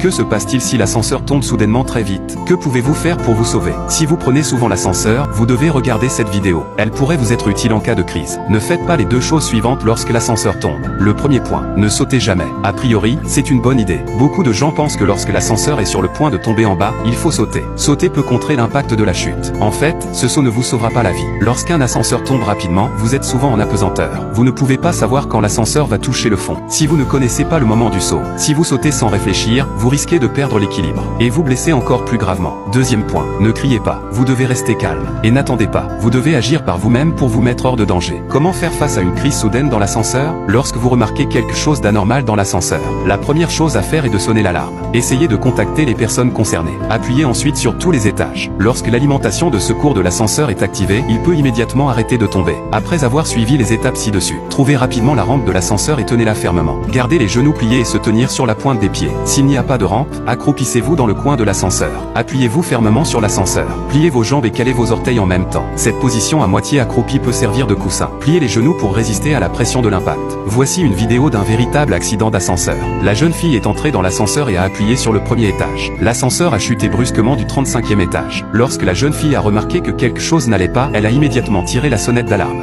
Que se passe-t-il si l'ascenseur tombe soudainement très vite? Que pouvez-vous faire pour vous sauver? Si vous prenez souvent l'ascenseur, vous devez regarder cette vidéo. Elle pourrait vous être utile en cas de crise. Ne faites pas les deux choses suivantes lorsque l'ascenseur tombe. Le premier point, ne sautez jamais. A priori, c'est une bonne idée. Beaucoup de gens pensent que lorsque l'ascenseur est sur le point de tomber en bas, il faut sauter. Sauter peut contrer l'impact de la chute. En fait, ce saut ne vous sauvera pas la vie. Lorsqu'un ascenseur tombe rapidement, vous êtes souvent en apesanteur. Vous ne pouvez pas savoir quand l'ascenseur va toucher le fond. Si vous ne connaissez pas le moment du saut, si vous sautez sans réfléchir, vous risquez de perdre l'équilibre et vous blesser encore plus gravement. Deuxième point, ne criez pas. Vous devez rester calme et n'attendez pas. Vous devez agir par vous-même pour vous mettre hors de danger. Comment faire face à une crise soudaine dans l'ascenseur? Lorsque vous remarquez quelque chose d'anormal dans l'ascenseur, la première chose à faire est de sonner l'alarme. Essayez de contacter les personnes concernées. Appuyez ensuite sur tous les étages. Lorsque l'alimentation de secours de l'ascenseur est activée, il peut immédiatement arrêter de tomber. Après avoir suivi les étapes ci-dessus, trouvez rapidement la rampe de l'ascenseur et tenez-la fermement. Gardez les genoux pliés et se tenir sur la pointe des pieds. S'il n'y a pas de rampe, accroupissez-vous dans le coin de l'ascenseur. Appuyez-vous fermement sur l'ascenseur. Pliez vos jambes et calez vos orteils en même temps. Cette position à moitié accroupie peut servir de coussin. Pliez les genoux pour résister à la pression de l'impact. Voici une vidéo d'un véritable accident d'ascenseur. La jeune fille est entrée dans l'ascenseur et a appuyé sur le premier étage. L'ascenseur a chuté brusquement du 35e étage. Lorsque la jeune fille a remarqué que quelque chose n'allait pas, elle a immédiatement tiré la sonnette d'alarme.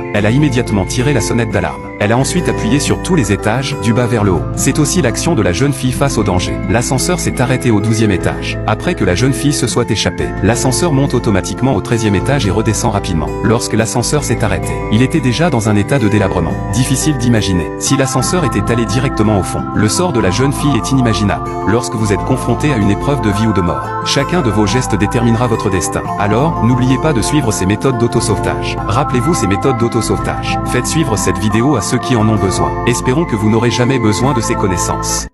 Elle a ensuite appuyé sur tous les étages, du bas vers le haut. C'est aussi l'action de la jeune fille face au danger. L'ascenseur s'est arrêté au 12e étage. Après que la jeune fille se soit échappée, l'ascenseur monte automatiquement au 13e étage et redescend rapidement. Lorsque l'ascenseur s'est arrêté, il était déjà dans un état de délabrement. Difficile d'imaginer. Si l'ascenseur était allé directement au fond, le sort de la jeune fille est inimaginable. Lorsque vous êtes confronté à une épreuve de vie ou de mort, chacun de vos gestes déterminera votre destin. Alors, n'oubliez pas de suivre ces méthodes d'autosauvetage. Rappelez-vous ces méthodes d'autosauvetage. Faites suivre cette vidéo à ceux qui en ont besoin. Espérons que vous n'aurez jamais besoin de ces connaissances.